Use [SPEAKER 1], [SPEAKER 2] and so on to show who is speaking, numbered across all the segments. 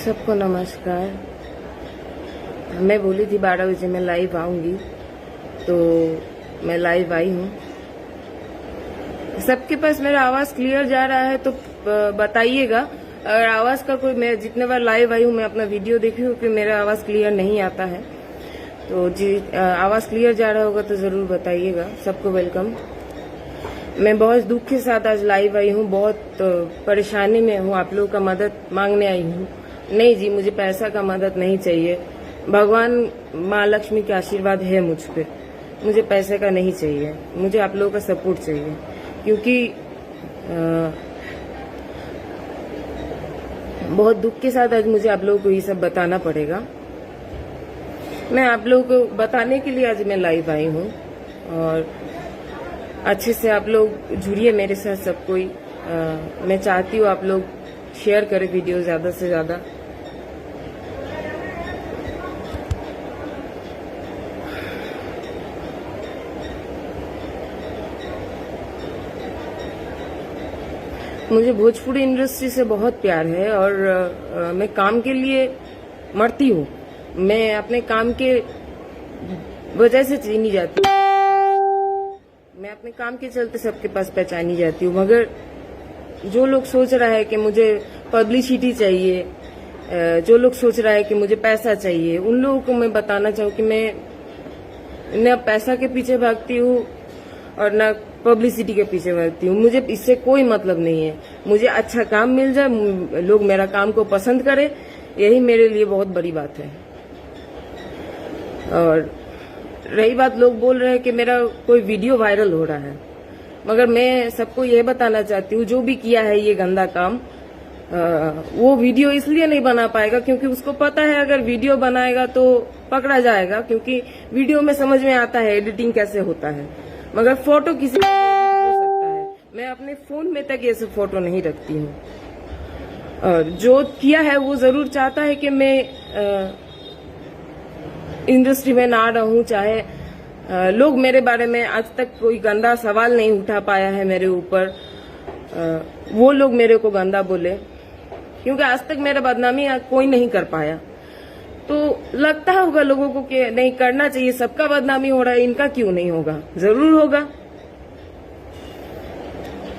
[SPEAKER 1] सबको नमस्कार। मैं बोली थी 12 बजे मैं लाइव आऊंगी, तो मैं लाइव आई हूँ। सबके पास मेरा आवाज क्लियर जा रहा है तो बताइएगा। अगर आवाज का कोई, मैं जितने बार लाइव आई हूँ मैं अपना वीडियो देखी हूँ कि मेरा आवाज क्लियर नहीं आता है, तो आवाज क्लियर जा रहा होगा तो जरूर बताइएगा। सबको वेलकम। मैं बहुत दुख के साथ आज लाइव आई हूँ, बहुत परेशानी में हूँ, आप लोगों का मदद मांगने आई हूँ। नहीं जी, मुझे पैसा का मदद नहीं चाहिए। भगवान माँ लक्ष्मी का आशीर्वाद है मुझ पे, मुझे पैसे का नहीं चाहिए, मुझे आप लोगों का सपोर्ट चाहिए। क्योंकि बहुत दुख के साथ आज मुझे आप लोगों को ये सब बताना पड़ेगा। मैं आप लोगों को बताने के लिए आज मैं लाइव आई हूँ, और अच्छे से आप लोग जुड़िए मेरे साथ सब कोई। मैं चाहती हूँ आप लोग शेयर करें वीडियो ज्यादा से ज्यादा। मुझे भोजपुरी इंडस्ट्री से बहुत प्यार है, और मैं काम के लिए मरती हूँ। मैं अपने काम के वजह से चीनी जाती हूँ, मैं अपने काम के चलते सबके पास पहचानी जाती हूँ। मगर जो लोग सोच रहा है कि मुझे पब्लिसिटी चाहिए, जो लोग सोच रहा है कि मुझे पैसा चाहिए, उन लोगों को मैं बताना चाहूँ कि मैं न पैसा के पीछे भागती हूँ और न पब्लिसिटी के पीछे भागती हूँ। मुझे इससे कोई मतलब नहीं है। मुझे अच्छा काम मिल जाए, लोग मेरा काम को पसंद करें, यही मेरे लिए बहुत बड़ी बात है। और रही बात, लोग बोल रहे हैं कि मेरा कोई वीडियो वायरल हो रहा है, मगर मैं सबको यह बताना चाहती हूँ, जो भी किया है ये गंदा काम, वो वीडियो इसलिए नहीं बना पाएगा क्योंकि उसको पता है अगर वीडियो बनाएगा तो पकड़ा जाएगा। क्योंकि वीडियो में समझ में आता है एडिटिंग कैसे होता है, मगर फोटो किसी को हो सकता है। मैं अपने फोन में तक ये सब फोटो नहीं रखती हूँ। और जो किया है वो जरूर चाहता है कि मैं इंडस्ट्री में ना रहूं, चाहे लोग मेरे बारे में आज तक कोई गंदा सवाल नहीं उठा पाया है मेरे ऊपर, वो लोग मेरे को गंदा बोले, क्योंकि आज तक मेरा बदनामी कोई नहीं कर पाया। तो लगता होगा लोगों को कि नहीं करना चाहिए, सबका बदनामी हो रहा है, इनका क्यों नहीं होगा? जरूर होगा।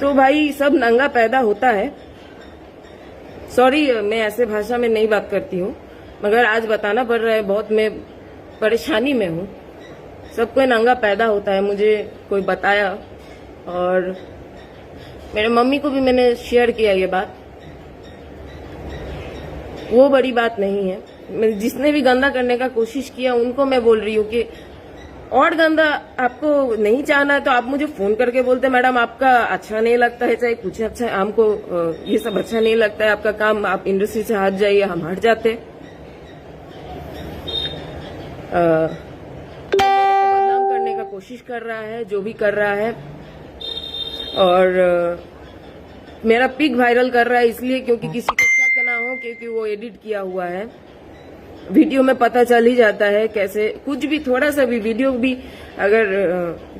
[SPEAKER 1] तो भाई सब नंगा पैदा होता है। सॉरी, मैं ऐसे भाषा में नहीं बात करती हूँ, मगर आज बताना पड़ रहा है, बहुत मैं परेशानी में हूँ। सब कोई नंगा पैदा होता है, मुझे कोई बताया, और मेरे मम्मी को भी मैंने शेयर किया ये बात। वो बड़ी बात नहीं है। जिसने भी गंदा करने का कोशिश किया उनको मैं बोल रही हूँ कि और गंदा आपको नहीं चाहना है तो आप मुझे फोन करके बोलते, मैडम आपका अच्छा नहीं लगता है, चाहे कुछ अच्छा, हमको ये सब अच्छा नहीं लगता है आपका काम, आप इंडस्ट्री से हट जाइए। हम हट जाते। बदनाम करने का कोशिश कर रहा है, जो भी कर रहा है, और मेरा पिक वायरल कर रहा है इसलिए क्योंकि किसी को शक ना हो, क्योंकि वो एडिट किया हुआ है। वीडियो में पता चल ही जाता है कैसे, कुछ भी थोड़ा सा भी वीडियो भी अगर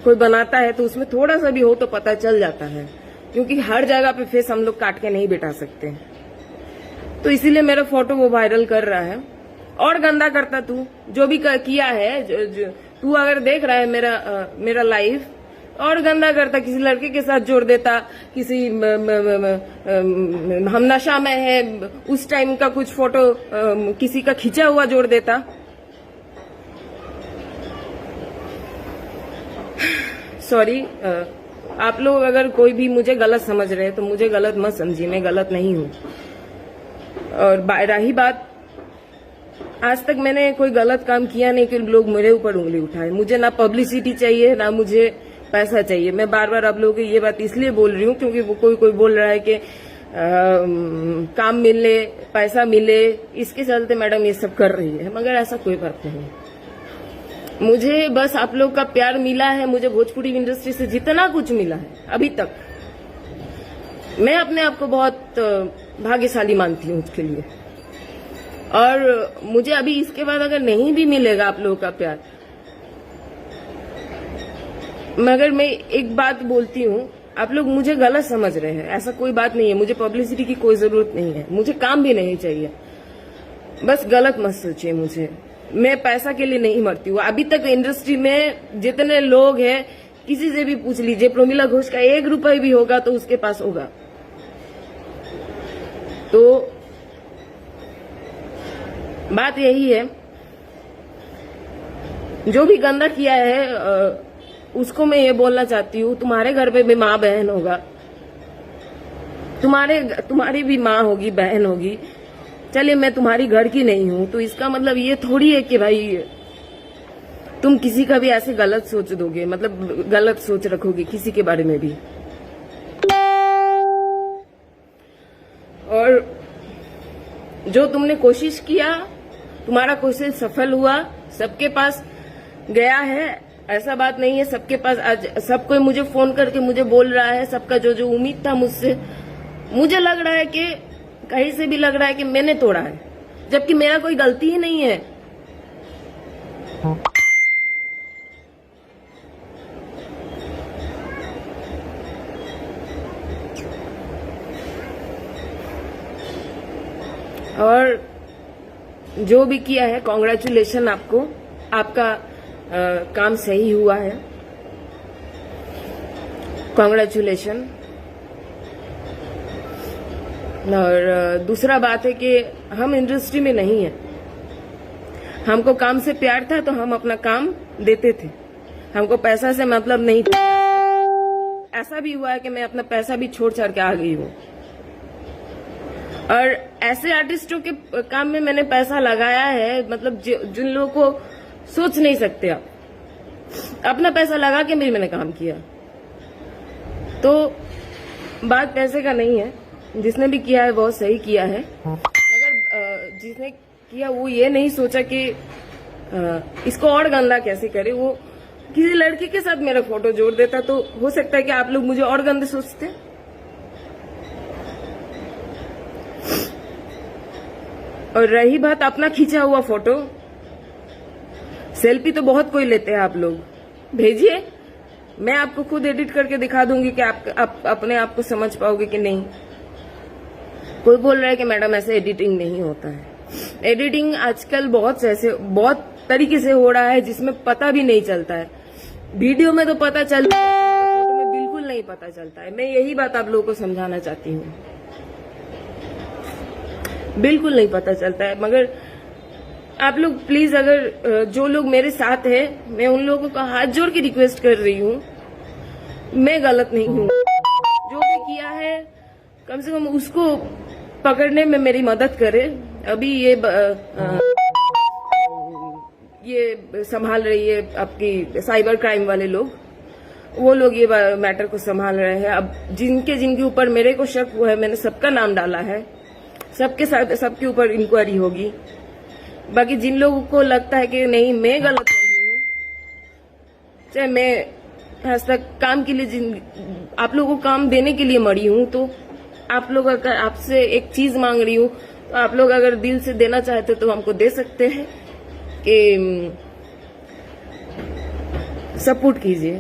[SPEAKER 1] कोई बनाता है तो उसमें थोड़ा सा भी हो तो पता चल जाता है, क्योंकि हर जगह पे फेस हम लोग काट के नहीं बिठा सकते। तो इसीलिए मेरा फोटो वो वायरल कर रहा है। और गंदा करता तू, जो भी किया है, तू अगर देख रहा है मेरा लाइव, और गंदा करता, किसी लड़के के साथ जोड़ देता, किसी हम नशा में है उस टाइम का कुछ फोटो किसी का खींचा हुआ जोड़ देता। सॉरी, आप लोग अगर कोई भी मुझे गलत समझ रहे हैं तो मुझे गलत मत समझिए, मैं गलत नहीं हूँ। और रही बात, आज तक मैंने कोई गलत काम किया नहीं कि लोग मेरे ऊपर उंगली उठाए। मुझे ना पब्लिसिटी चाहिए, ना मुझे पैसा चाहिए। मैं बार बार आप लोगों को ये बात इसलिए बोल रही हूँ क्योंकि वो कोई बोल रहा है कि काम मिले, पैसा मिले, इसके चलते मैडम ये सब कर रही है, मगर ऐसा कोई बात नहीं। मुझे बस आप लोग का प्यार मिला है। मुझे भोजपुरी इंडस्ट्री से जितना कुछ मिला है अभी तक, मैं अपने आप को बहुत भाग्यशाली मानती हूँ उसके लिए। और मुझे अभी इसके बाद अगर नहीं भी मिलेगा आप लोगों का प्यार, मगर मैं एक बात बोलती हूँ, आप लोग मुझे गलत समझ रहे हैं, ऐसा कोई बात नहीं है। मुझे पब्लिसिटी की कोई जरूरत नहीं है, मुझे काम भी नहीं चाहिए। बस गलत मत सोचिए मुझे। मैं पैसा के लिए नहीं मरती हूँ। अभी तक इंडस्ट्री में जितने लोग हैं, किसी से भी पूछ लीजिए, प्रमिला घोष का 1 रुपए भी होगा तो उसके पास होगा। तो बात यही है, जो भी गंदा किया है उसको मैं ये बोलना चाहती हूँ, तुम्हारे घर पे भी माँ बहन होगा, तुम्हारी भी माँ होगी, बहन होगी। चलिए मैं तुम्हारी घर की नहीं हूँ तो इसका मतलब ये थोड़ी है कि भाई तुम किसी का भी ऐसे गलत सोच दोगे, मतलब गलत सोच रखोगे किसी के बारे में भी। और जो तुमने कोशिश किया, तुम्हारा कोशिश सफल हुआ, सबके पास गया है, ऐसा बात नहीं है। सबके पास आज सब कोई मुझे फोन करके मुझे बोल रहा है, सबका जो जो उम्मीद था मुझसे, मुझे लग रहा है कि कहीं से भी लग रहा है कि मैंने तोड़ा है, जबकि मेरा कोई गलती ही नहीं है। और जो भी किया है, कॉन्ग्रेचुलेशन आपको, आपका काम सही हुआ है, कॉन्ग्रेचुलेशन। और दूसरा बात है कि हम इंडस्ट्री में नहीं है, हमको काम से प्यार था तो हम अपना काम देते थे, हमको पैसा से मतलब नहीं था। ऐसा भी हुआ है कि मैं अपना पैसा भी छोड़ छाड़ के आ गई हूँ। और ऐसे आर्टिस्टों के काम में मैंने पैसा लगाया है, मतलब जिन लोगों को सोच नहीं सकते आप, अपना पैसा लगा के भी मैंने काम किया। तो बात पैसे का नहीं है, जिसने भी किया है बहुत सही किया है, मगर जिसने किया वो ये नहीं सोचा कि इसको और गंदा कैसे करे। वो किसी लड़की के साथ मेरा फोटो जोड़ देता तो हो सकता है कि आप लोग मुझे और गंदे सोचते। और रही बात अपना खींचा हुआ फोटो, सेल्फी तो बहुत कोई लेते हैं आप लोग, भेजिए, मैं आपको खुद एडिट करके दिखा दूंगी कि आप अपने आप को समझ पाओगे कि नहीं। कोई बोल रहा है कि मैडम ऐसे एडिटिंग नहीं होता है। एडिटिंग आजकल बहुत तरीके से हो रहा है जिसमें पता भी नहीं चलता है। वीडियो में तो पता चलता है, फोटो में बिल्कुल नहीं पता चलता है। मैं यही बात आप लोगों को समझाना चाहती हूँ, बिल्कुल नहीं पता चलता है। मगर आप लोग प्लीज, अगर जो लोग मेरे साथ हैं, मैं उन लोगों का हाथ जोड़ के रिक्वेस्ट कर रही हूँ, मैं गलत नहीं हूँ। जो भी किया है कम से कम उसको पकड़ने में मेरी मदद करे। अभी ये संभाल रही है आपकी साइबर क्राइम वाले लोग, वो लोग ये मैटर को संभाल रहे हैं। अब जिनके ऊपर मेरे को शक हुआ है, मैंने सबका नाम डाला है, सबके ऊपर इंक्वायरी होगी। बाकी जिन लोगों को लगता है कि नहीं मैं गलत नहीं हूँ, चाहे मैं आज तक काम के लिए आप लोगों को काम देने के लिए मरी हूँ, तो आप लोग अगर आपसे एक चीज मांग रही हूँ तो आप लोग अगर दिल से देना चाहते तो हमको दे सकते हैं कि सपोर्ट कीजिए।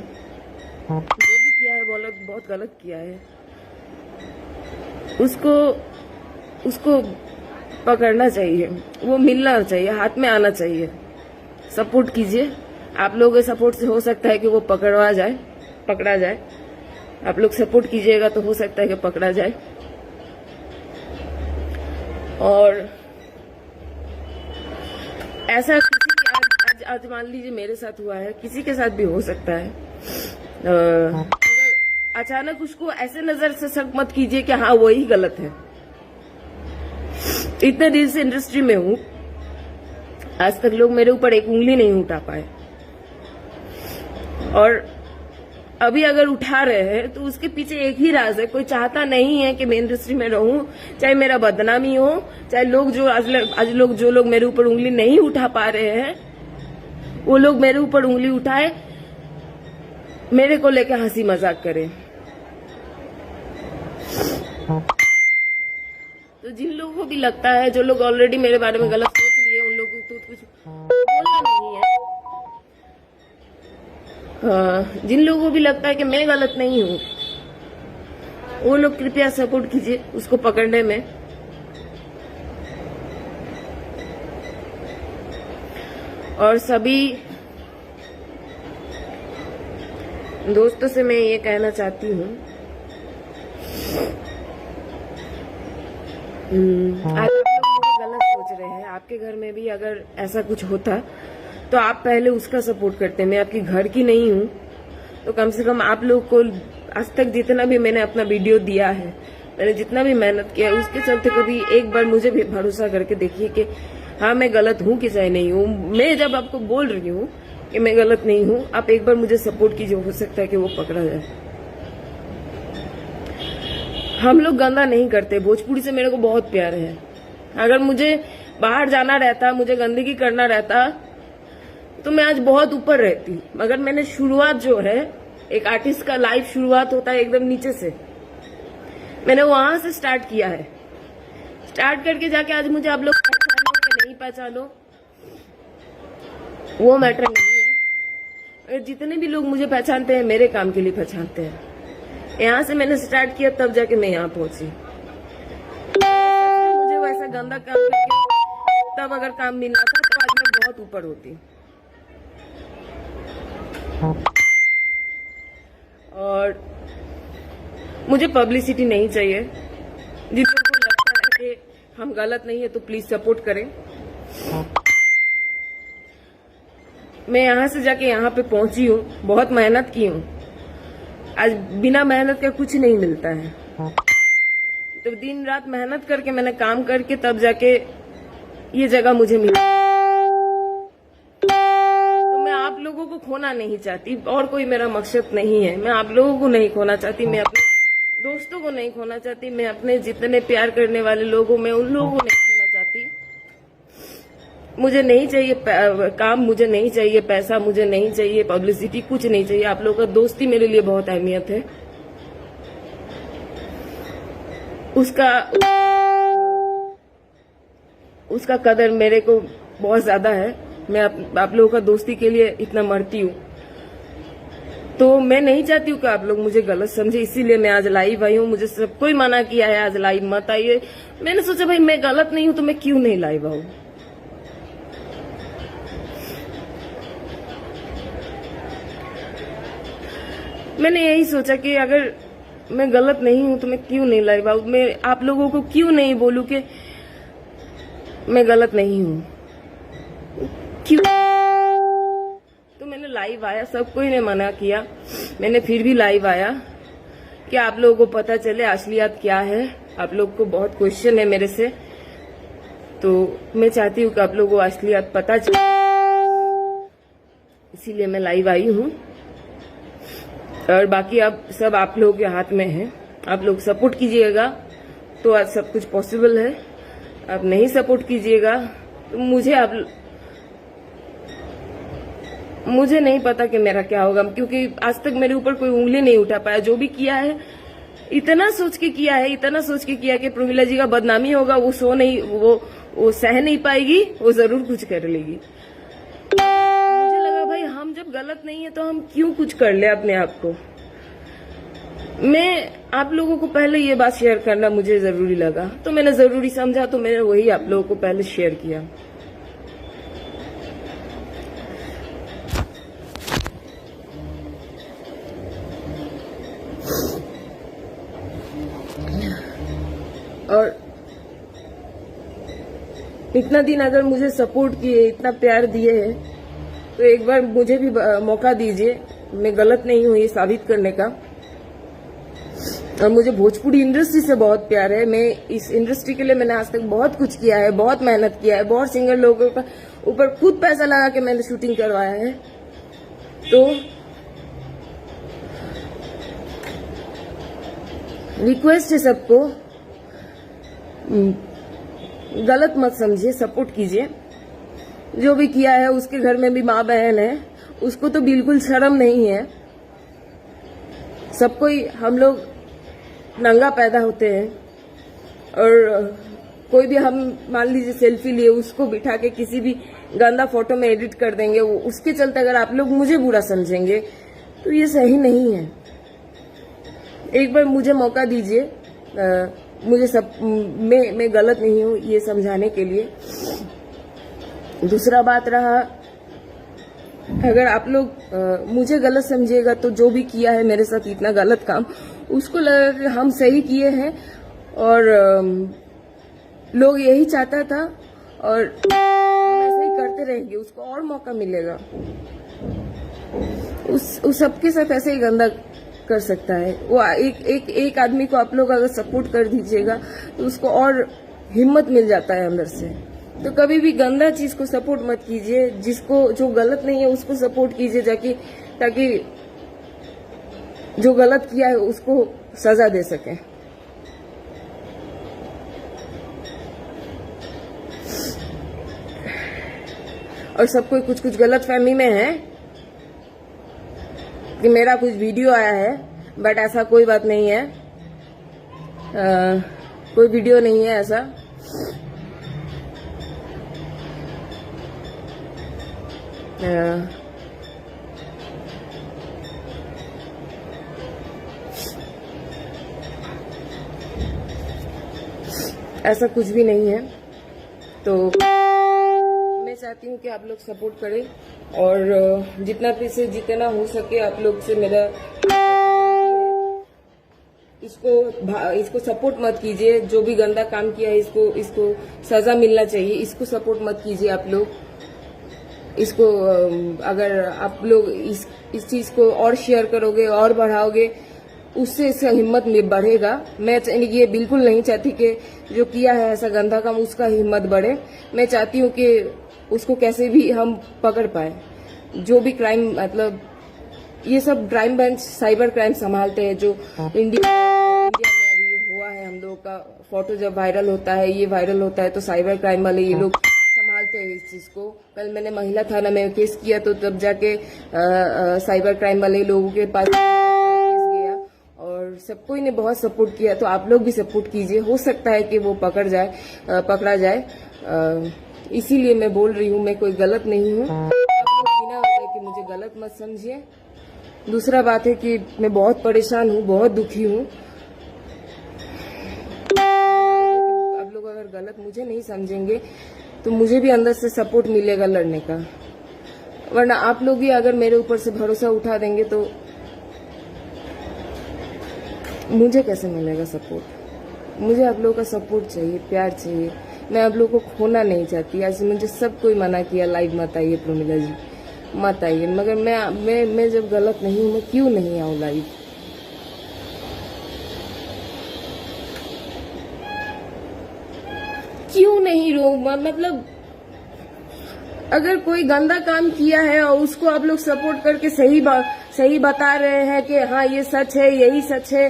[SPEAKER 1] जो भी किया है बहुत गलत किया है, उसको पकड़ना चाहिए, वो मिलना चाहिए, हाथ में आना चाहिए। सपोर्ट कीजिए, आप लोगों के सपोर्ट से हो सकता है कि वो पकड़ा जाए। आप लोग सपोर्ट कीजिएगा तो हो सकता है कि पकड़ा जाए। और ऐसा किसी के आज मान लीजिए मेरे साथ हुआ है, किसी के साथ भी हो सकता है। अगर अचानक उसको ऐसे नजर से शक मत कीजिए कि हाँ वही गलत है। इतने दिन से इंडस्ट्री में हूँ, आज तक लोग मेरे ऊपर एक उंगली नहीं उठा पाए, और अभी अगर उठा रहे हैं तो उसके पीछे एक ही राज है। कोई चाहता नहीं है कि मैं इंडस्ट्री में रहूं, चाहे मेरा बदनामी हो, चाहे लोग जो लोग मेरे ऊपर उंगली नहीं उठा पा रहे हैं, वो लोग मेरे ऊपर उंगली उठाए, मेरे को लेके हंसी मजाक करें। तो जिन लोगों को भी लगता है, जो लोग ऑलरेडी मेरे बारे में गलत सोच लिए, उन लोगों को तो कुछ बोलना नहीं है। जिन लोगों को भी लगता है कि मैं गलत नहीं हूँ, वो लोग कृपया सपोर्ट कीजिए उसको पकड़ने में। और सभी दोस्तों से मैं ये कहना चाहती हूँ, आज आप लोग गलत सोच रहे हैं। आपके घर में भी अगर ऐसा कुछ होता तो आप पहले उसका सपोर्ट करते। मैं आपकी घर की नहीं हूँ, तो कम से कम आप लोग को आज तक जितना भी मैंने अपना वीडियो दिया है, मैंने जितना भी मेहनत किया है, उसके चलते कभी एक बार मुझे भी भरोसा करके देखिए कि हाँ मैं गलत हूँ कि चाहे नहीं हूँ। मैं जब आपको बोल रही हूँ कि मैं गलत नहीं हूँ, आप एक बार मुझे सपोर्ट कीजिए, हो सकता है कि वो पकड़ा जाए। हम लोग गंदा नहीं करते। भोजपुरी से मेरे को बहुत प्यार है। अगर मुझे बाहर जाना रहता, मुझे गंदगी करना रहता, तो मैं आज बहुत ऊपर रहती। मगर मैंने शुरुआत जो है, एक आर्टिस्ट का लाइफ शुरुआत होता है एकदम नीचे से, मैंने वहां से स्टार्ट किया है। स्टार्ट करके जाके आज मुझे आप लोग पहचानो कि नहीं पहचानो, वो मैटर नहीं है। जितने भी लोग मुझे पहचानते हैं, मेरे काम के लिए पहचानते हैं। यहाँ से मैंने स्टार्ट किया, तब जाके मैं यहाँ पहुंची। मुझे वैसा गंदा काम करके तब अगर काम मिलना था तो आज मैं बहुत ऊपर होती। और मुझे पब्लिसिटी नहीं चाहिए। जिन लोगों को लगता है कि हम गलत नहीं है तो प्लीज सपोर्ट करें। मैं यहाँ से जाके यहाँ पे पहुंची हूँ, बहुत मेहनत की हूँ। आज बिना मेहनत का कुछ नहीं मिलता है, तो दिन रात मेहनत करके मैंने काम करके तब जाके ये जगह मुझे मिली। तो मैं आप लोगों को खोना नहीं चाहती, और कोई मेरा मकसद नहीं है। मैं आप लोगों को नहीं खोना चाहती, मैं अपने दोस्तों को नहीं खोना चाहती, मैं अपने जितने प्यार करने वाले लोगों में उन लोगों को नहीं खोना चाहती। मुझे नहीं चाहिए काम, मुझे नहीं चाहिए पैसा, मुझे नहीं चाहिए पब्लिसिटी, कुछ नहीं चाहिए। आप लोगों का दोस्ती मेरे लिए बहुत अहमियत है। उसका कदर मेरे को बहुत ज्यादा है। मैं आप लोगों का दोस्ती के लिए इतना मरती हूँ। तो मैं नहीं चाहती हूँ कि आप लोग मुझे गलत समझे, इसीलिए मैं आज लाइव आई हूँ। मुझे सबको ही मना किया है आज लाइव मत आइए। मैंने सोचा भाई मैं गलत नहीं हूँ तो मैं क्यों नहीं लाइव आऊँ। मैंने यही सोचा कि अगर मैं गलत नहीं हूं तो मैं क्यों नहीं लाइव आऊं। मैं आप लोगों को क्यों नहीं बोलूं कि मैं गलत नहीं हूं, क्यों। तो मैंने लाइव आया, सबको ही ने मना किया, मैंने फिर भी लाइव आया कि आप लोगों को पता चले असलियत क्या है। आप लोग को बहुत क्वेश्चन है मेरे से, तो मैं चाहती हूँ कि आप लोगों को असलियत पता चले, इसीलिए मैं लाइव आई हूँ। और बाकी अब सब आप लोगों के हाथ में है। आप लोग सपोर्ट कीजिएगा तो आज सब कुछ पॉसिबल है। आप नहीं सपोर्ट कीजिएगा तो मुझे नहीं पता कि मेरा क्या होगा, क्योंकि आज तक मेरे ऊपर कोई उंगली नहीं उठा पाया। जो भी किया है इतना सोच के किया है, इतना सोच के किया कि प्रमिला जी का बदनामी होगा, वो वो सह नहीं पाएगी, वो जरूर कुछ कर लेगी। मुझे लगा भाई हम जब गलत नहीं है तो हम क्यों कुछ कर ले अपने आप को। मैं आप लोगों को पहले ये बात शेयर करना मुझे जरूरी लगा, तो मैंने जरूरी समझा, तो मैंने वही आप लोगों को पहले शेयर किया। और इतना दिन अगर मुझे सपोर्ट किए, इतना प्यार दिए है, तो एक बार मुझे भी मौका दीजिए। मैं गलत नहीं हूँ ये साबित करने का। और मुझे भोजपुरी इंडस्ट्री से बहुत प्यार है। मैं इस इंडस्ट्री के लिए मैंने आज तक बहुत कुछ किया है, बहुत मेहनत किया है, बहुत सिंगर लोगों का ऊपर खुद पैसा लगा के मैंने शूटिंग करवाया है। तो रिक्वेस्ट है सबको, गलत मत समझिए, सपोर्ट कीजिए। जो भी किया है उसके घर में भी माँ बहन है, उसको तो बिल्कुल शर्म नहीं है। सबको ही हम लोग नंगा पैदा होते हैं, और कोई भी हम मान लीजिए सेल्फी लिए, उसको बिठा के किसी भी गंदा फोटो में एडिट कर देंगे। उसके चलते अगर आप लोग मुझे बुरा समझेंगे तो ये सही नहीं है। एक बार मुझे मौका दीजिए, मैं गलत नहीं हूँ ये समझाने के लिए। दूसरा बात रहा अगर आप लोग मुझे गलत समझिएगा तो जो भी किया है मेरे साथ इतना गलत काम, उसको लगा कि हम सही किए हैं और लोग यही चाहता था और हम ऐसे ही करते रहेंगे, उसको और मौका मिलेगा। उस सबके साथ ऐसे ही गंदा कर सकता है वो। एक आदमी को आप लोग अगर सपोर्ट कर दीजिएगा तो उसको और हिम्मत मिल जाता है अंदर से। तो कभी भी गंदा चीज को सपोर्ट मत कीजिए, जिसको जो गलत नहीं है उसको सपोर्ट कीजिए, ताकि जो गलत किया है उसको सजा दे सके। और सब कोई कुछ गलत फहमी में है कि मेरा कुछ वीडियो आया है, बट ऐसा कोई बात नहीं है। कोई वीडियो नहीं है ऐसा। ऐसा कुछ भी नहीं है। तो मैं चाहती हूँ कि आप लोग सपोर्ट करें और जितना हो सके आप लोग से मेरा इसको सपोर्ट मत कीजिए। जो भी गंदा काम किया है इसको सजा मिलना चाहिए। इसको सपोर्ट मत कीजिए आप लोग। इसको अगर आप लोग इस चीज को और शेयर करोगे और बढ़ाओगे, उससे इसका हिम्मत में बढ़ेगा। मैं ये बिल्कुल नहीं चाहती कि जो किया है ऐसा गंदा काम उसका हिम्मत बढ़े। मैं चाहती हूँ कि उसको कैसे भी हम पकड़ पाए। जो भी क्राइम, मतलब ये सब क्राइम ब्रांच साइबर क्राइम संभालते हैं। जो इंडिया में अभी हुआ है, हम लोगों का फोटो जब वायरल होता है तो साइबर क्राइम वाले ये लोग संभालते हैं इस चीज को। कल मैंने महिला थाना में केस किया तो तब जाके साइबर क्राइम वाले लोगों के पास केस गया और सबको ने बहुत सपोर्ट किया। तो आप लोग भी सपोर्ट कीजिए, हो सकता है कि वो पकड़ा जाए। इसीलिए मैं बोल रही हूँ, मैं कोई गलत नहीं हूँ। आप लोग बिना वजह के मुझे गलत मत समझिए। दूसरा बात है कि मैं बहुत परेशान हूँ, बहुत दुखी हूँ। आप लोग अगर गलत मुझे नहीं समझेंगे तो मुझे भी अंदर से सपोर्ट मिलेगा लड़ने का। वरना आप लोग भी अगर मेरे ऊपर से भरोसा उठा देंगे तो मुझे कैसे मिलेगा सपोर्ट। मुझे आप लोगों का सपोर्ट चाहिए, प्यार चाहिए। मैं आप लोगों को खोना नहीं चाहती। आज मुझे सब कोई मना किया, लाइव मत आइए प्रमिला जी, मत आइए। मगर मैं जब गलत नहीं हूँ, मैं क्यों नहीं आऊँ लाइव। क्यों नहीं रो, मतलब अगर कोई गंदा काम किया है और उसको आप लोग सपोर्ट करके सही बता रहे हैं कि हाँ ये सच है, यही सच है,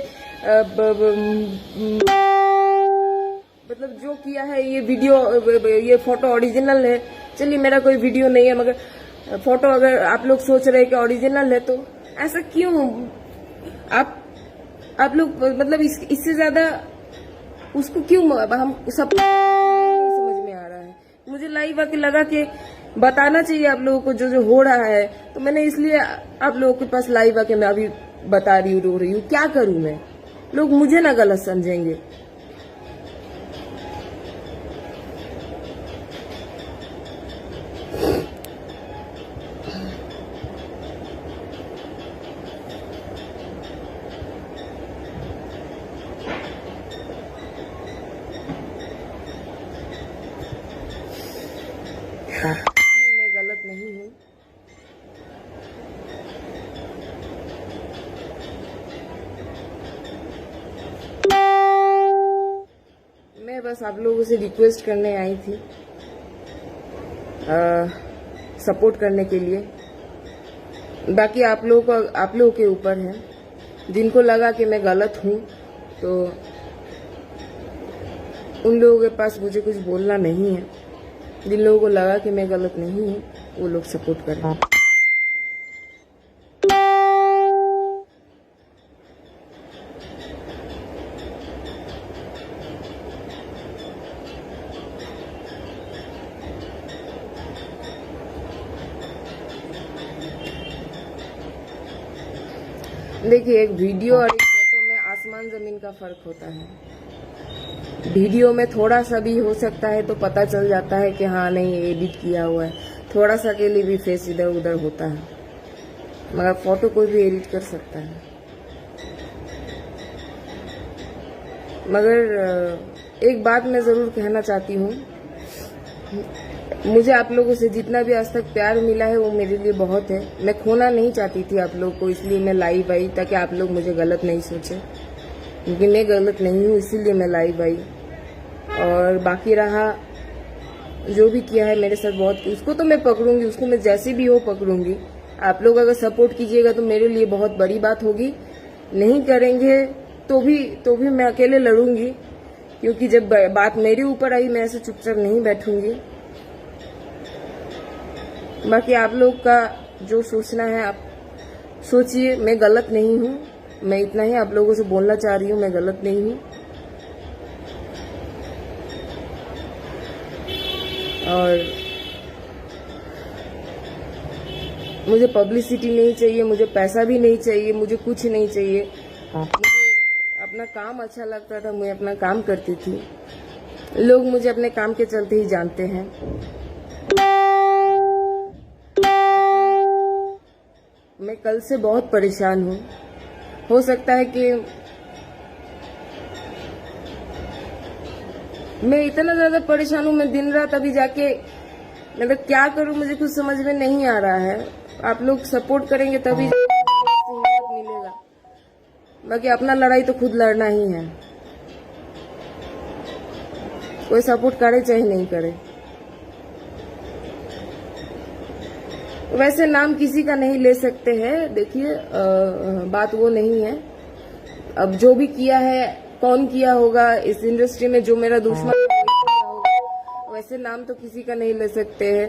[SPEAKER 1] मतलब जो किया है ये फोटो ओरिजिनल है। चलिए मेरा कोई वीडियो नहीं है, मगर फोटो अगर आप लोग सोच रहे हैं कि ओरिजिनल है तो ऐसा क्यों आप लोग, मतलब इससे ज्यादा उसको क्यों हम सब समझ में आ रहा है। मुझे लाइव आके लगा कि बताना चाहिए आप लोगों को जो हो रहा है, तो मैंने इसलिए आप लोगों के पास लाइव आके मैं अभी बता रही हूँ, रो रही हूँ। क्या करूं मैं, लोग मुझे ना गलत समझेंगे। मैं गलत नहीं हूँ। मैं बस आप लोगों से रिक्वेस्ट करने आई थी, सपोर्ट करने के लिए। बाकी आप लोगों के ऊपर है। जिनको लगा कि मैं गलत हूँ तो उन लोगों के पास मुझे कुछ बोलना नहीं है। जिन लोगों को लगा कि मैं गलत नहीं हूँ वो लोग सपोर्ट कर रहे हैं। देखिए, एक वीडियो और एक फोटो में आसमान जमीन का फर्क होता है। वीडियो में थोड़ा सा भी हो सकता है तो पता चल जाता है कि हाँ नहीं एडिट किया हुआ है, थोड़ा सा के लिए भी फेस इधर उधर होता है, मगर फोटो कोई भी एडिट कर सकता है। मगर एक बात मैं जरूर कहना चाहती हूँ, मुझे आप लोगों से जितना भी आज तक प्यार मिला है वो मेरे लिए बहुत है। मैं खोना नहीं चाहती थी आप लोग को, इसलिए मैं लाइव आई, ताकि आप लोग मुझे गलत नहीं सोचे, क्योंकि मैं गलत नहीं हूँ, इसीलिए मैं लाइव आई। और बाकी रहा जो भी किया है मेरे साथ बहुत, उसको तो मैं पकड़ूंगी, उसको मैं जैसे भी हो पकड़ूंगी। आप लोग अगर सपोर्ट कीजिएगा तो मेरे लिए बहुत बड़ी बात होगी, नहीं करेंगे तो भी मैं अकेले लड़ूंगी, क्योंकि जब बात मेरे ऊपर आई मैं ऐसे चुपचाप नहीं बैठूंगी। बाकी आप लोग का जो सोचना है आप सोचिए, मैं गलत नहीं हूँ, मैं इतना ही आप लोगों से बोलना चाह रही हूँ, मैं गलत नहीं हूँ। और मुझे पब्लिसिटी नहीं चाहिए, मुझे पैसा भी नहीं चाहिए, मुझे कुछ नहीं चाहिए। मुझे अपना काम अच्छा लगता था, मैं अपना काम करती थी, लोग मुझे अपने काम के चलते ही जानते हैं। मैं कल से बहुत परेशान हूँ, हो सकता है कि मैं इतना ज्यादा परेशान हूँ, मैं दिन रात अभी जाके मतलब क्या करूँ मुझे कुछ समझ में नहीं आ रहा है। आप लोग सपोर्ट करेंगे तभी हिम्मत मिलेगा, बाकी अपना लड़ाई तो खुद लड़ना ही है, कोई सपोर्ट करे चाहे नहीं करे। वैसे नाम किसी का नहीं ले सकते हैं, देखिए बात वो नहीं है। अब जो भी किया है, कौन किया होगा इस इंडस्ट्री में, जो मेरा दुश्मन किया होगा, वैसे नाम तो किसी का नहीं ले सकते हैं।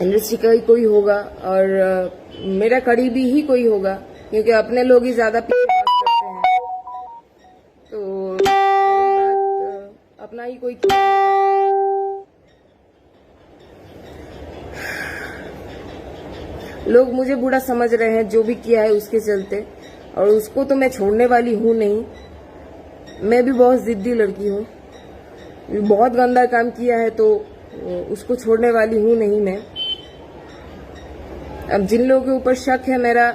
[SPEAKER 1] इंडस्ट्री का ही कोई होगा और मेरा करीबी ही कोई होगा, क्योंकि अपने लोग ही ज्यादा पीछे बात करते हैं, तो बात अपना ही कोई किया होगा। लोग मुझे बुरा समझ रहे हैं जो भी किया है उसके चलते, और उसको तो मैं छोड़ने वाली हूँ नहीं। मैं भी बहुत जिद्दी लड़की हूँ, बहुत गंदा काम किया है तो उसको छोड़ने वाली हूँ नहीं मैं। अब जिन लोगों के ऊपर शक है मेरा,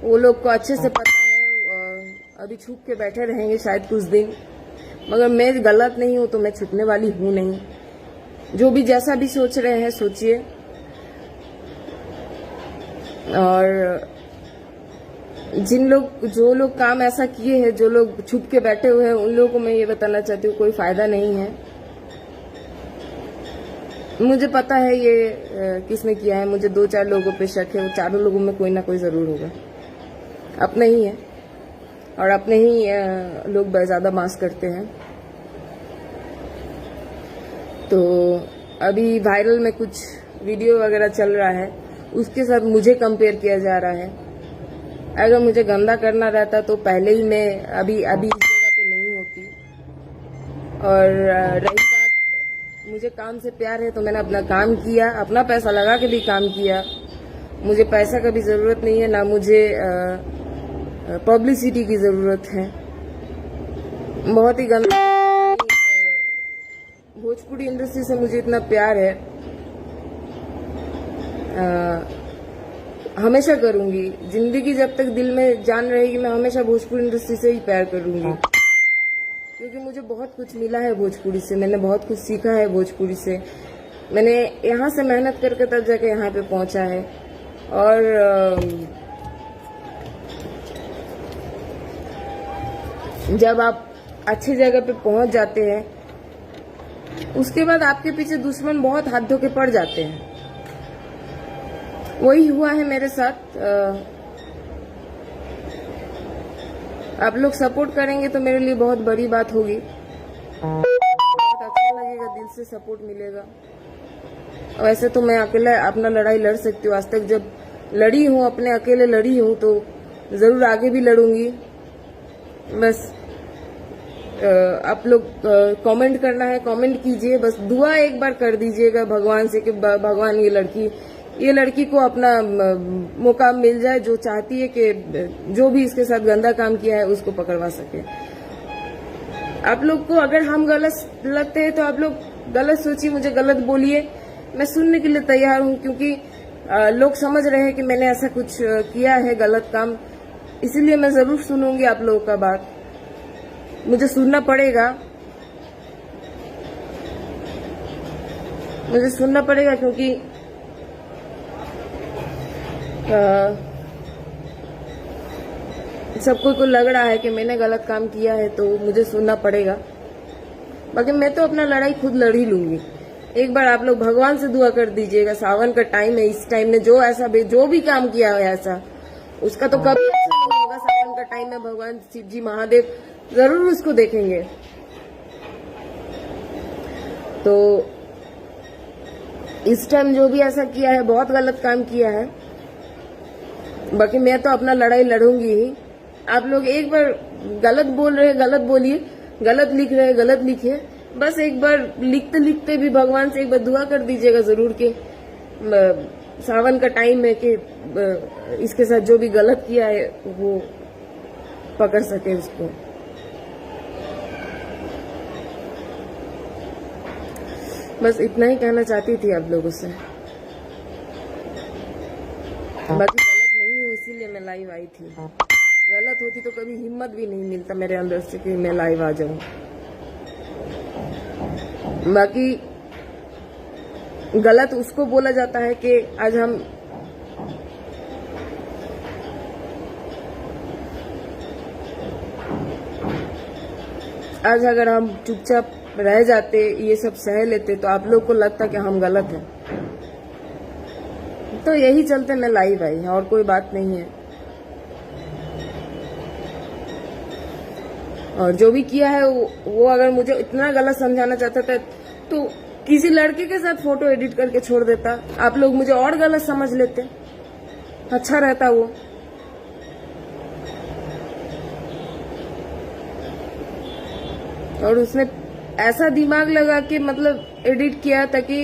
[SPEAKER 1] वो लोग को अच्छे से पता है, अभी छुप के बैठे रहेंगे शायद कुछ दिन, मगर मैं गलत नहीं हूँ तो मैं छुपने वाली हूँ नहीं। जो भी जैसा भी सोच रहे हैं सोचिए। और जो लोग काम ऐसा किए हैं, जो लोग छुप के बैठे हुए हैं, उन लोगों को मैं ये बताना चाहती हूँ कोई फायदा नहीं है। मुझे पता है ये किसने किया है, मुझे 2-4 लोगों पे शक है, वो चारों लोगों में कोई ना कोई जरूर होगा, अपने ही है, और अपने ही लोग ज्यादा मास करते हैं। तो अभी वायरल में कुछ वीडियो वगैरह चल रहा है, उसके साथ मुझे कंपेयर किया जा रहा है। अगर मुझे गंदा करना रहता तो पहले ही मैं अभी इस जगह पे नहीं होती। और रही बात मुझे काम से प्यार है तो मैंने अपना काम किया, अपना पैसा लगा के भी काम किया। मुझे पैसा का भी जरूरत नहीं है, ना मुझे पब्लिसिटी की जरूरत है। बहुत ही गंदा भोजपुरी इंडस्ट्री से मुझे इतना प्यार है, हमेशा करूंगी। जिंदगी जब तक दिल में जान रहेगी मैं हमेशा भोजपुरी इंडस्ट्री से ही प्यार करूंगी, क्योंकि मुझे बहुत कुछ मिला है भोजपुरी से, मैंने बहुत कुछ सीखा है भोजपुरी से। मैंने यहाँ से मेहनत करके तब जाके यहाँ पे पहुंचा है। और जब आप अच्छी जगह पे पहुंच जाते हैं, उसके बाद आपके पीछे दुश्मन बहुत हाथ धो के पड़ जाते हैं। वही हुआ है मेरे साथ। आप लोग सपोर्ट करेंगे तो मेरे लिए बहुत बड़ी बात होगी, बहुत अच्छा लगेगा, दिल से सपोर्ट मिलेगा। वैसे तो मैं अकेला अपना लड़ाई लड़ सकती हूँ, आज तक जब लड़ी हूँ अपने अकेले लड़ी हूँ, तो जरूर आगे भी लड़ूंगी। बस आप लोग कमेंट करना है, कमेंट कीजिए, बस दुआ एक बार कर दीजिएगा भगवान से कि भगवान ये लड़की को अपना मौका मिल जाए, जो चाहती है कि जो भी इसके साथ गंदा काम किया है उसको पकड़वा सके। आप लोग को अगर हम गलत लगते हैं तो आप लोग गलत सोचिए, मुझे गलत बोलिए, मैं सुनने के लिए तैयार हूँ, क्योंकि लोग समझ रहे हैं कि मैंने ऐसा कुछ किया है गलत काम, इसीलिए मैं जरूर सुनूंगी आप लोगों का बात। मुझे सुनना पड़ेगा, क्योंकि सबको को लग रहा है कि मैंने गलत काम किया है, तो मुझे सुनना पड़ेगा। बाकी मैं तो अपना लड़ाई खुद लड़ ही लूंगी। एक बार आप लोग भगवान से दुआ कर दीजिएगा, सावन का टाइम है, इस टाइम में जो भी काम किया है ऐसा, उसका तो कभी अच्छा नहीं होगा। सावन का टाइम है, भगवान शिव जी महादेव जरूर उसको देखेंगे। तो इस टाइम जो भी ऐसा किया है, बहुत गलत काम किया है। बाकी मैं तो अपना लड़ाई लड़ूंगी ही। आप लोग एक बार गलत बोल रहे हैं, गलत बोलिए, गलत लिख रहे हैं, गलत लिखिए। बस एक बार लिखते लिखते भी भगवान से एक बार दुआ कर दीजिएगा जरूर कि सावन का टाइम है कि इसके साथ जो भी गलत किया है वो पकड़ सके उसको। बस इतना ही कहना चाहती थी आप लोगों से। बाकी गलत नहीं हूँ, इसीलिए मैं लाइव आई थी। गलत होती तो कभी हिम्मत भी नहीं मिलता मेरे अंदर से कि मैं लाइव आ जाऊं। बाकी गलत उसको बोला जाता है कि आज अगर हम चुपचाप रह जाते, ये सब सह लेते, तो आप लोग को लगता कि हम गलत हैं। तो यही चलते मैं लाइव आई, और कोई बात नहीं है। और जो भी किया है वो अगर मुझे इतना गलत समझाना चाहता था तो किसी लड़के के साथ फोटो एडिट करके छोड़ देता। आप लोग मुझे और गलत समझ लेते, अच्छा रहता वो। और उसने ऐसा दिमाग लगा के मतलब एडिट किया ताकि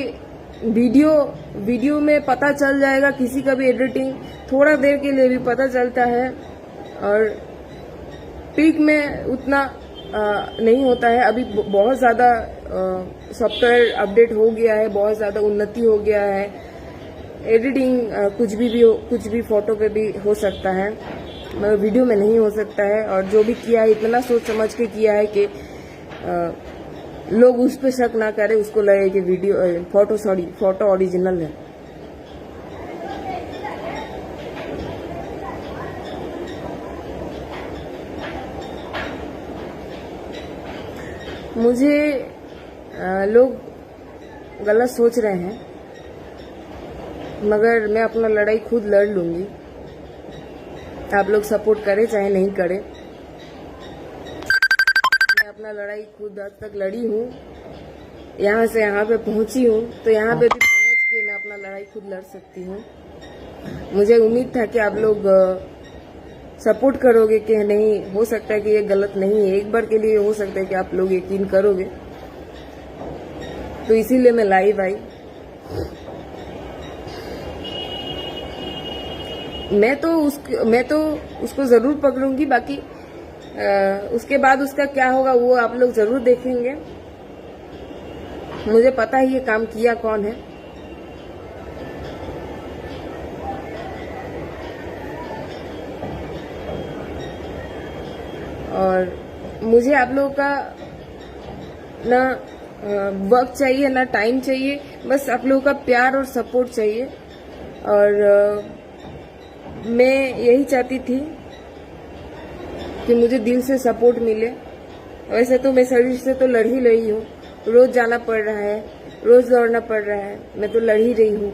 [SPEAKER 1] वीडियो में पता चल जाएगा। किसी का भी एडिटिंग थोड़ा देर के लिए भी पता चलता है, और पीक में उतना नहीं होता है। अभी बहुत ज्यादा सॉफ्टवेयर अपडेट हो गया है, बहुत ज्यादा उन्नति हो गया है। एडिटिंग कुछ भी फोटो पे भी हो सकता है, मगर वीडियो में नहीं हो सकता है। और जो भी किया है इतना सोच समझ के किया है कि लोग उस पे शक ना करे, उसको लगे कि फोटो ओरिजिनल है। मुझे लोग गलत सोच रहे हैं, मगर मैं अपना लड़ाई खुद लड़ लूंगी। आप लोग सपोर्ट करें चाहे नहीं करें, मैं अपना लड़ाई खुद आज तक लड़ी हूँ। यहाँ से यहाँ पे पहुंची हूँ, तो यहाँ पे भी पहुंच के मैं अपना लड़ाई खुद लड़ सकती हूँ। मुझे उम्मीद था कि आप लोग सपोर्ट करोगे कि नहीं, हो सकता है कि ये गलत नहीं है। एक बार के लिए हो सकता है कि आप लोग यकीन करोगे, तो इसीलिए मैं लाइव आई। मैं तो उसको जरूर पकड़ूंगी। बाकी उसके बाद उसका क्या होगा वो आप लोग जरूर देखेंगे। मुझे पता है ये काम किया कौन है। और मुझे आप लोगों का ना वक्त चाहिए ना टाइम चाहिए, बस आप लोगों का प्यार और सपोर्ट चाहिए। और मैं यही चाहती थी कि मुझे दिल से सपोर्ट मिले। वैसे तो मैं शरीर से तो लड़ ही रही हूँ, रोज जाना पड़ रहा है, रोज दौड़ना पड़ रहा है, मैं तो लड़ ही रही हूँ।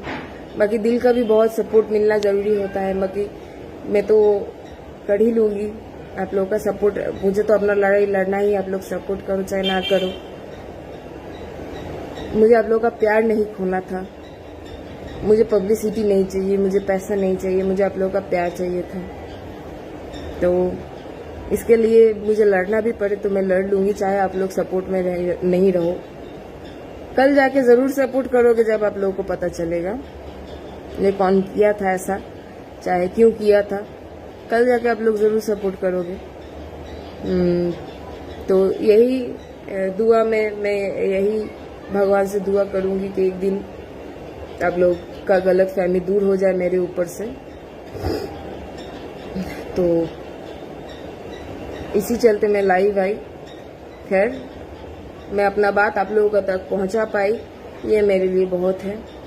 [SPEAKER 1] बाकी दिल का भी बहुत सपोर्ट मिलना जरूरी होता है। बाकी मैं तो कर ही लूंगी आप लोगों का सपोर्ट। मुझे तो अपना लड़ाई लड़ना ही, आप लोग सपोर्ट करो चाहे ना करो। मुझे आप लोगों का प्यार नहीं खोना था। मुझे पब्लिसिटी नहीं चाहिए, मुझे पैसा नहीं चाहिए, मुझे आप लोगों का प्यार चाहिए था। तो इसके लिए मुझे लड़ना भी पड़े तो मैं लड़ लूंगी, चाहे आप लोग सपोर्ट में नहीं रहो। कल जाके जरूर सपोर्ट करोगे जब आप लोगों को पता चलेगा ये कौन किया था ऐसा, चाहे क्यों किया था। कल जाके आप लोग जरूर सपोर्ट करोगे। तो यही दुआ में मैं यही भगवान से दुआ करूंगी कि एक दिन आप लोग का गलत फहमी दूर हो जाए मेरे ऊपर से। तो इसी चलते मैं लाइव आई। खैर, मैं अपना बात आप लोगों तक पहुंचा पाई, ये मेरे लिए बहुत है।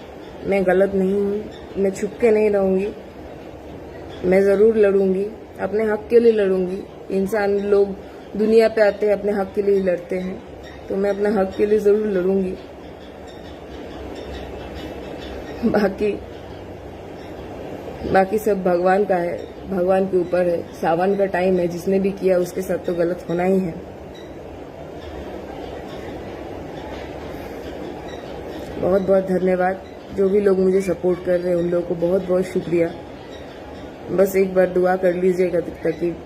[SPEAKER 1] मैं गलत नहीं हूँ, मैं छुप के नहीं रहूँगी, मैं ज़रूर लड़ूंगी, अपने हक के लिए लड़ूंगी। इंसान लोग दुनिया पे आते हैं अपने हक के लिए लड़ते हैं, तो मैं अपने हक के लिए ज़रूर लड़ूंगी। बाकी सब भगवान का है, भगवान के ऊपर है। सावन का टाइम है, जिसने भी किया उसके साथ तो गलत होना ही है। बहुत बहुत धन्यवाद। जो भी लोग मुझे सपोर्ट कर रहे हैं उन लोगों को बहुत बहुत शुक्रिया। बस एक बार दुआ कर लीजिएगा ताकि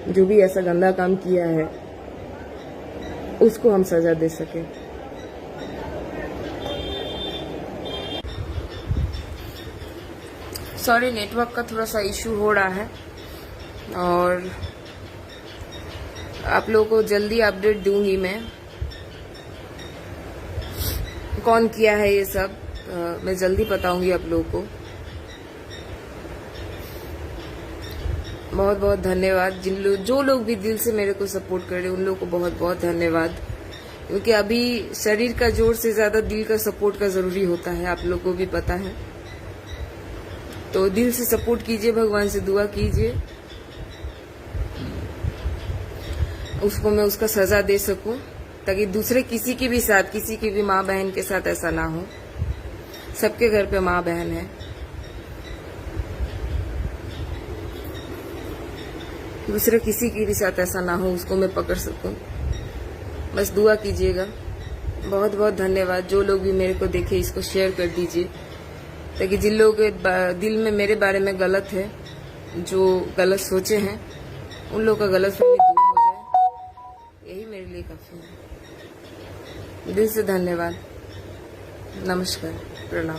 [SPEAKER 1] जो भी ऐसा गंदा काम किया है उसको हम सजा दे सकें। सॉरी, नेटवर्क का थोड़ा सा इशू हो रहा है और आप लोगों को जल्दी अपडेट दूंगी मैं, कौन किया है ये सब। मैं जल्दी बताऊंगी आप लोगों को। बहुत बहुत धन्यवाद। जो लोग भी दिल से मेरे को सपोर्ट कर रहे हैं उन लोगों को बहुत बहुत धन्यवाद, क्योंकि अभी शरीर का जोर से ज्यादा दिल का सपोर्ट का जरूरी होता है, आप लोगों को भी पता है। तो दिल से सपोर्ट कीजिए, भगवान से दुआ कीजिए उसको मैं उसका सजा दे सकूं, ताकि दूसरे किसी के भी साथ, किसी की भी माँ बहन के साथ ऐसा ना हो। सबके घर पे माँ बहन है, दूसरे किसी के भी साथ ऐसा ना हो, उसको मैं पकड़ सकूं। बस दुआ कीजिएगा। बहुत बहुत धन्यवाद। जो लोग भी मेरे को देखे इसको शेयर कर दीजिए, ताकि जिन लोगों के दिल में मेरे बारे में गलत है, जो गलत सोचे हैं, उन लोगों का गलत फहमी दूर हो जाए। यही मेरे लिए काफी है। दिल से धन्यवाद। नमस्कार, प्रणाम।